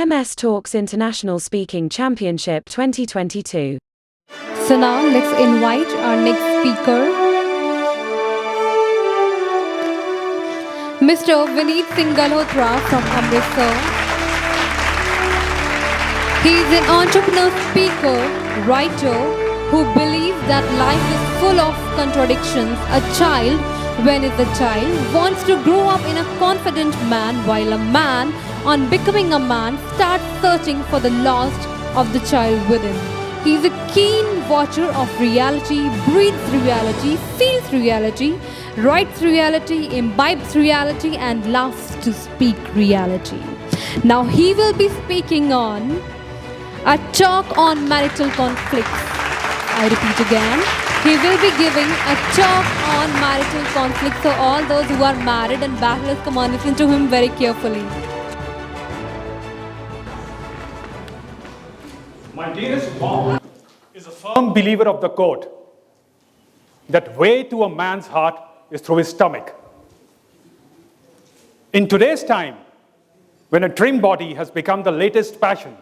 MS Talks International Speaking Championship 2022. So now let's invite our next speaker, Mr. Vineet Singh Galhotra from Amritsar. He is an entrepreneur, speaker, writer who believes that life is full of contradictions. A child, when is a child, wants to grow up in a confident man, while a man, on becoming a man, starts searching for the lost of the child within. He is a keen watcher of reality, breathes reality, feels reality, writes reality, imbibes reality, and loves to speak reality. Now he will be speaking on a talk on marital conflicts. I repeat again, he will be giving a talk on marital conflicts. So all those who are married and bachelors, come on, listen to him very carefully. My dearest mom is a firm believer of the quote that way to a man's heart is through his stomach. In today's time, when a trim body has become the latest fashion,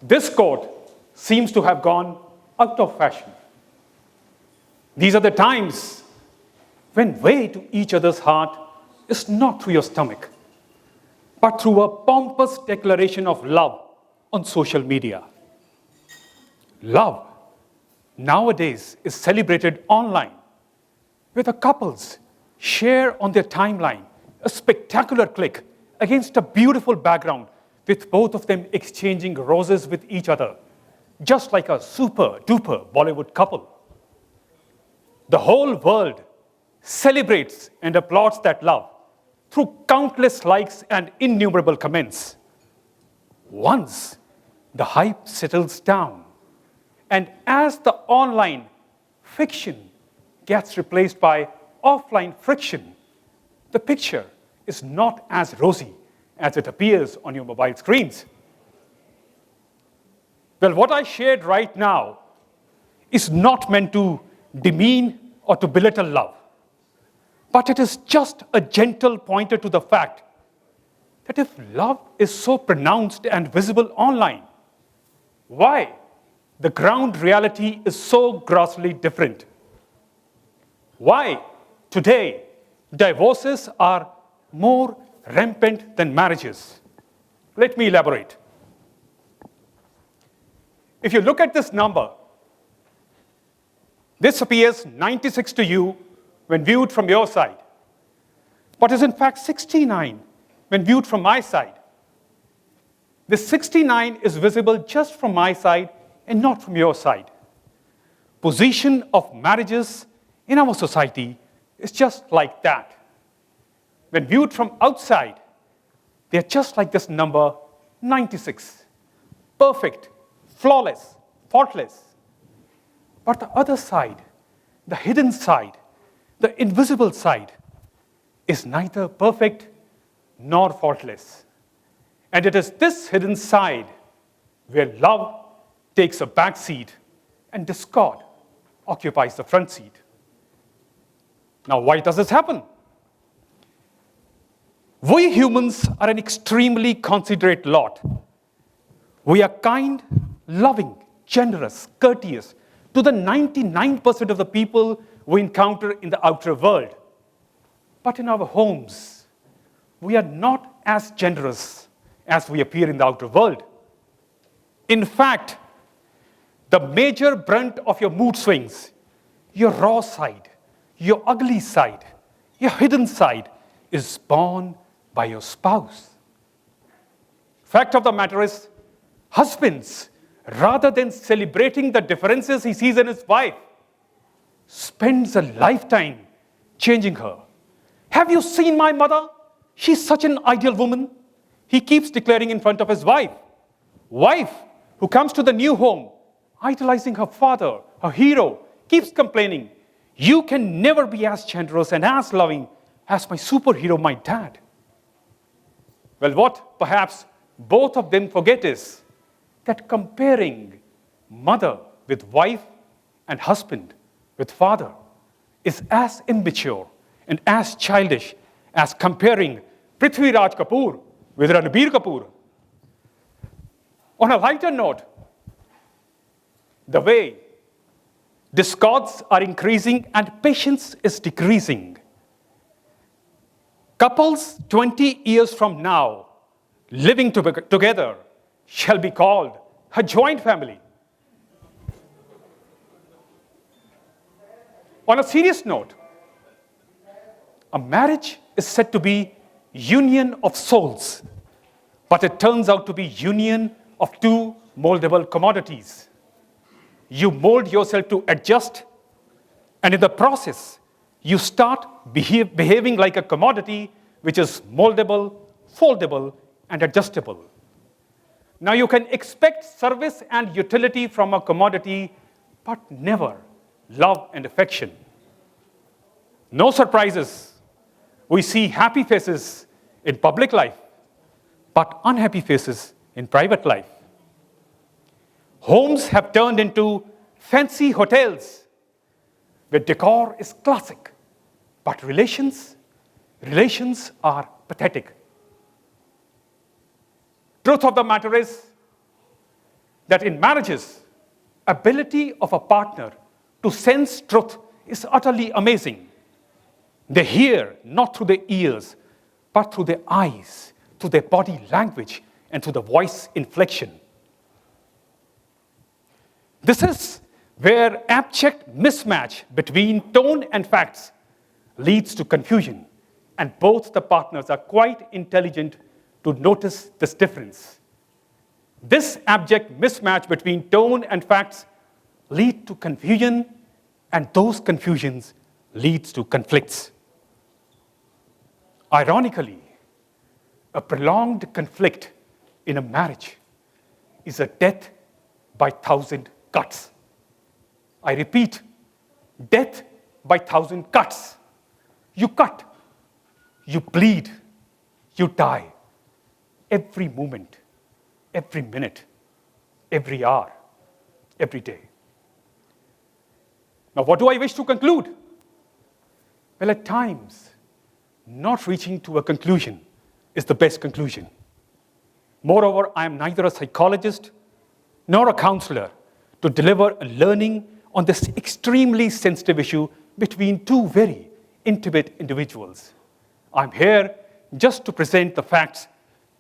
this quote seems to have gone out of fashion. These are the times when way to each other's heart is not through your stomach, but through a pompous declaration of love on social media. Love nowadays is celebrated online, where the couples share on their timeline a spectacular click against a beautiful background, with both of them exchanging roses with each other, just like a super-duper Bollywood couple. The whole world celebrates and applauds that love through countless likes and innumerable comments. Once the hype settles down, and as the online fiction gets replaced by offline friction, the picture is not as rosy as it appears on your mobile screens. Well, what I shared right now is not meant to demean or to belittle love, but it is just a gentle pointer to the fact that if love is so pronounced and visible online, why the ground reality is so grossly different? Why today divorces are more rampant than marriages? Let me elaborate. If you look at this number, this appears 96 to you when viewed from your side, but is in fact 69 when viewed from my side. This 69 is visible just from my side and not from your side. Position of marriages in our society is just like that. When viewed from outside, they are just like this number 96. Perfect, flawless, faultless. But the other side, the hidden side, the invisible side, is neither perfect nor faultless. And it is this hidden side where love takes a back seat and discord occupies the front seat. Now, why does this happen? We humans are an extremely considerate lot. We are kind, loving, generous, courteous to the 99% of the people we encounter in the outer world. But in our homes, we are not as generous as we appear in the outer world. In fact, the major brunt of your mood swings, your raw side, your ugly side, your hidden side, is borne by your spouse. Fact of the matter is, husbands, rather than celebrating the differences he sees in his wife, spends a lifetime changing her. Have you seen my mother? She's such an ideal woman. He keeps declaring in front of his wife. Wife, who comes to the new home, idolizing her father, her hero, keeps complaining, you can never be as generous and as loving as my superhero, my dad. Well, what perhaps both of them forget is that comparing mother with wife and husband with father is as immature and as childish as comparing Prithviraj Kapoor with Ranbir Kapoor. On a lighter note, the way discords are increasing and patience is decreasing. Couples 20 years from now living together shall be called a joint family. On a serious note, a marriage is said to be union of souls, but it turns out to be union of two moldable commodities. You mold yourself to adjust, and in the process, you start behaving like a commodity which is moldable, foldable, and adjustable. Now you can expect service and utility from a commodity, but never love and affection. No surprises. We see happy faces in public life, but unhappy faces in private life. Homes have turned into fancy hotels where decor is classic, but relations are pathetic. Truth of the matter is that in marriages, ability of a partner to sense truth is utterly amazing. They hear not through their ears, but through their eyes, through their body language, and through the voice inflection. This is where abject mismatch between tone and facts leads to confusion, and both the partners are quite intelligent to notice this difference. This abject mismatch between tone and facts lead to confusion, and those confusions leads to conflicts. Ironically, a prolonged conflict in a marriage is a death by 1,000 cuts. I repeat, death by 1,000 cuts. You cut, you bleed, you die. Every moment, every minute, every hour, every day. Now, what do I wish to conclude? Well, at times, not reaching to a conclusion is the best conclusion. Moreover, I am neither a psychologist nor a counselor to deliver a learning on this extremely sensitive issue between two very intimate individuals. I'm here just to present the facts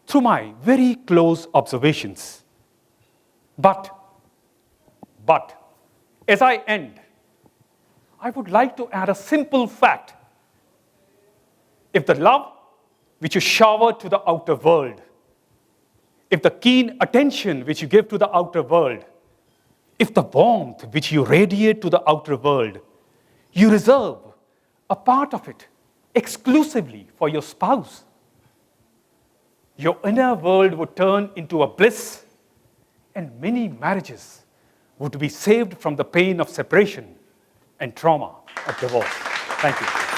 through my very close observations. But, as I end, I would like to add a simple fact. If the love which you shower to the outer world, if the keen attention which you give to the outer world, if the warmth which you radiate to the outer world, you reserve a part of it exclusively for your spouse, your inner world would turn into a bliss, and many marriages would be saved from the pain of separation and trauma of divorce. Thank you.